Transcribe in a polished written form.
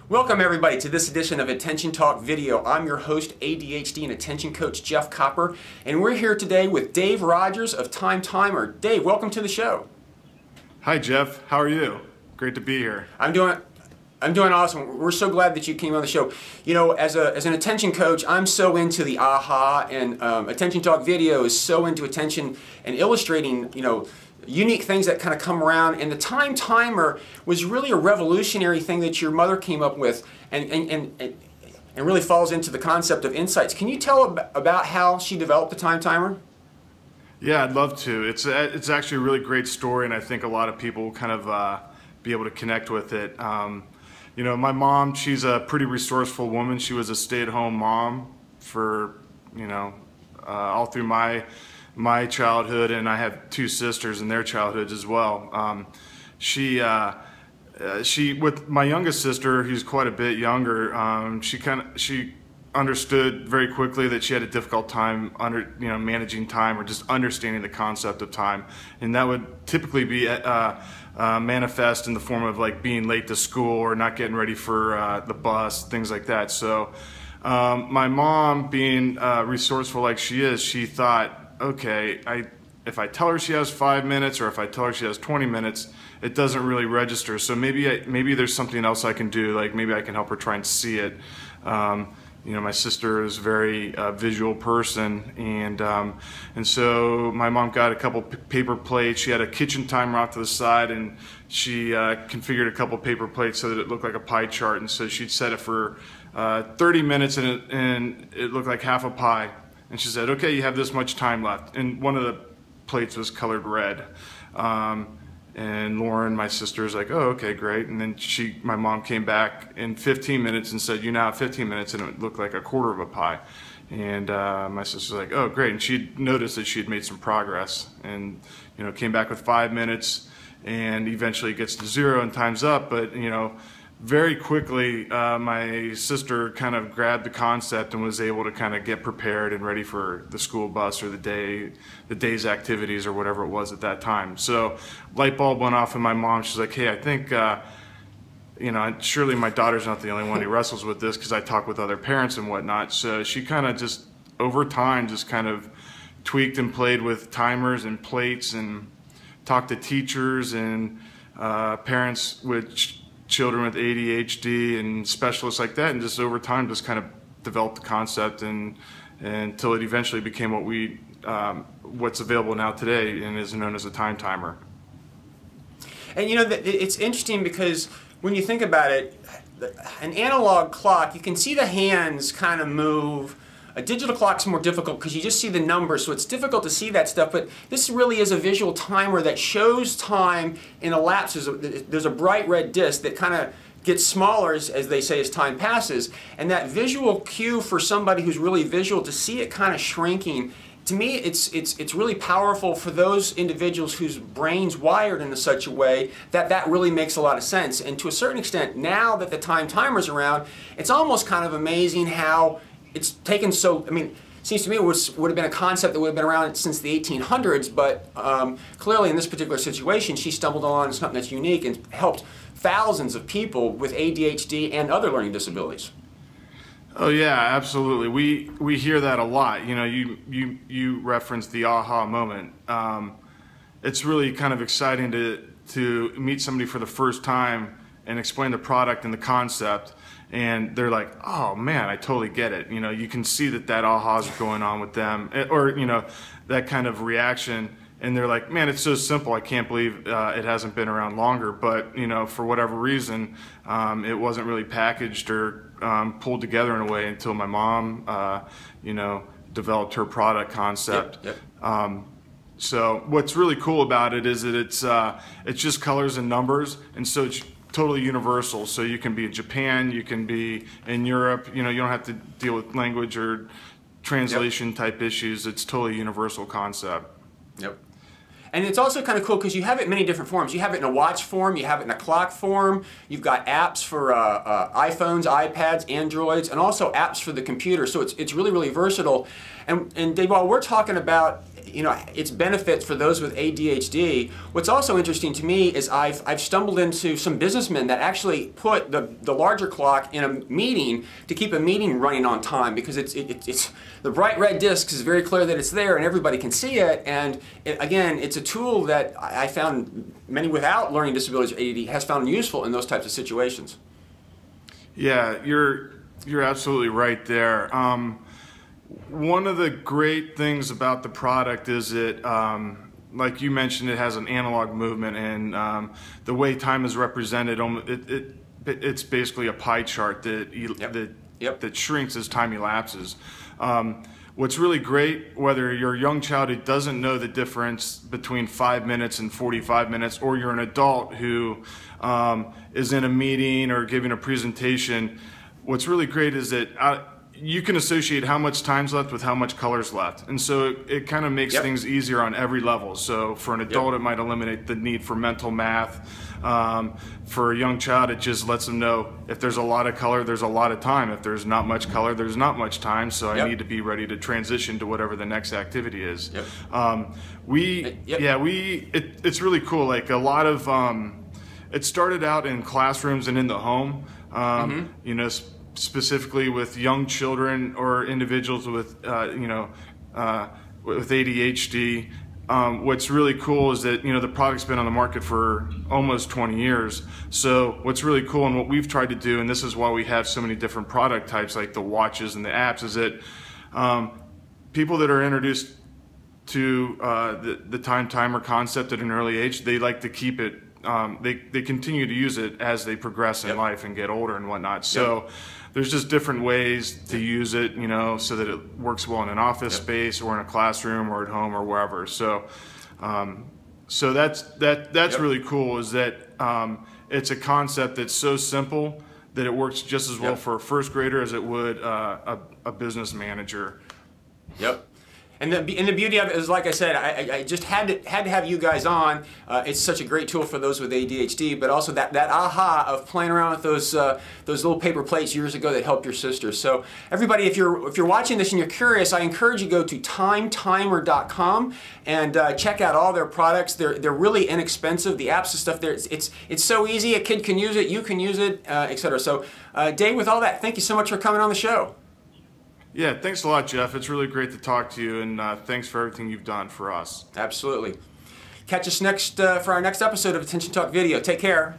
Welcome everybody to this edition of Attention Talk Video. I'm your host, ADHD and Attention Coach Jeff Copper, and we're here today with Dave Rogers of Time Timer. Dave, welcome to the show. Hi Jeff, how are you? Great to be here. I'm doing awesome. We're so glad that you came on the show. You know, as an attention coach, I'm so into the AHA, and Attention Talk Video is so into attention and illustrating, unique things that kind of come around. And the Time Timer was really a revolutionary thing that your mother came up with, and really falls into the concept of insights. Can you tell about how she developed the Time Timer? Yeah, I'd love to. It's actually a really great story, and I think a lot of people will kind of be able to connect with it. My mom, she's a pretty resourceful woman. She was a stay-at-home mom for, all through my childhood, and I have two sisters in their childhoods as well. She with my youngest sister, who's quite a bit younger, she understood very quickly that she had a difficult time managing time or just understanding the concept of time, and that would typically be manifest in the form of like being late to school or not getting ready for the bus, things like that. So my mom, being resourceful like she is, she thought, okay, if I tell her she has 5 minutes or if I tell her she has 20 minutes, it doesn't really register. So maybe there's something else I can do, like maybe I can help her try and see it. My sister is a very visual person, and so my mom got a couple paper plates. She had a kitchen timer off to the side, and she configured a couple paper plates so that it looked like a pie chart. And so she'd set it for 30 minutes, and it looked like half a pie. And she said, okay, you have this much time left. And one of the plates was colored red. And Lauren, my sister, is like, oh, okay, great. And then my mom came back in 15 minutes and said, you now have 15 minutes, and it looked like a quarter of a pie. And my sister's like, oh, great. And she noticed that she had made some progress, and came back with 5 minutes, and eventually gets to 0 and time's up. But very quickly, my sister kind of grabbed the concept and was able to kind of get prepared and ready for the school bus or the day's activities or whatever it was at that time. So light bulb went off in my mom. She's like, hey, I think, surely my daughter's not the only one who wrestles with this, because I talk with other parents and whatnot. So she kind of just, over time, just kind of tweaked and played with timers and plates and talked to teachers and parents with children with ADHD and specialists like that, and just over time just kind of developed the concept and until it eventually became what's available now today and is known as a Time Timer. And it's interesting because when you think about it, an analog clock, you can see the hands kind of move. A digital clock's more difficult because you just see the numbers, so it's difficult to see that stuff, but this really is a visual timer that shows time in elapses. There's a bright red disc that kind of gets smaller, as they say, as time passes, and that visual cue for somebody who's really visual to see it kind of shrinking, to me it's really powerful for those individuals whose brain's wired in such a way that really makes a lot of sense. And to a certain extent, now that the Time Timer's around, it's almost kind of amazing how it's taken so, it seems to me it would have been a concept that would have been around since the 1800s, but clearly in this particular situation, she stumbled on something that's unique and helped thousands of people with ADHD and other learning disabilities. Oh yeah, absolutely. We hear that a lot. You referenced the aha moment. It's really kind of exciting to meet somebody for the first time and explain the product and the concept, and they're like, oh man, I totally get it. You can see that aha is going on with them, or that kind of reaction, and they're like, man, it's so simple, I can't believe it hasn't been around longer. But for whatever reason, it wasn't really packaged or pulled together in a way until my mom developed her product concept. Yep. So what's really cool about it is that it's just colors and numbers, and so it's totally universal. So you can be in Japan, you can be in Europe, you don't have to deal with language or translation type issues. It's totally universal concept. Yep. And it's also kind of cool because you have it in many different forms. You have it in a watch form, you have it in a clock form, you've got apps for iPhones, iPads, Androids, and also apps for the computer. So it's really, really versatile. And Dave, while we're talking about you know, its benefits for those with ADHD. What's also interesting to me is I've stumbled into some businessmen that actually put the larger clock in a meeting to keep a meeting running on time, because it's the bright red disc is very clear that it's there and everybody can see it. And again, it's a tool that I found many without learning disabilities or ADD has found useful in those types of situations. Yeah, you're absolutely right there. One of the great things about the product is it, like you mentioned, it has an analog movement, and the way time is represented, it's basically a pie chart that shrinks as time elapses. What's really great, whether you're a young child who doesn't know the difference between 5 minutes and 45 minutes, or you're an adult who is in a meeting or giving a presentation, what's really great is that you can associate how much time's left with how much color's left. And so it kind of makes things easier on every level. So for an adult, it might eliminate the need for mental math. For a young child, it just lets them know if there's a lot of color, there's a lot of time. If there's not much color, there's not much time. So I need to be ready to transition to whatever the next activity is. It's really cool. Like a lot of, it started out in classrooms and in the home, you know, specifically with young children or individuals with, with ADHD. What's really cool is that, you know, the product's been on the market for almost 20 years. So what's really cool and what we've tried to do, and this is why we have so many different product types like the watches and the apps, is that people that are introduced to the time timer concept at an early age, they like to keep it. They continue to use it as they progress in life and get older and whatnot. So there's just different ways to use it, you know, so that it works well in an office space or in a classroom or at home or wherever. So, so that's really cool. Is that it's a concept that's so simple that it works just as well for a first grader as it would a business manager. And the beauty of it is, like I said, I just had to have you guys on. It's such a great tool for those with ADHD, but also that aha of playing around with those little paper plates years ago that helped your sister. So everybody, if you're watching this and you're curious, I encourage you to go to timetimer.com and check out all their products. They're really inexpensive. The apps and stuff there, it's so easy. A kid can use it, you can use it, etc. So Dave, with all that, thank you so much for coming on the show. Yeah, thanks a lot, Jeff. It's really great to talk to you, and thanks for everything you've done for us. Absolutely. Catch us next for our next episode of Attention Talk Video. Take care.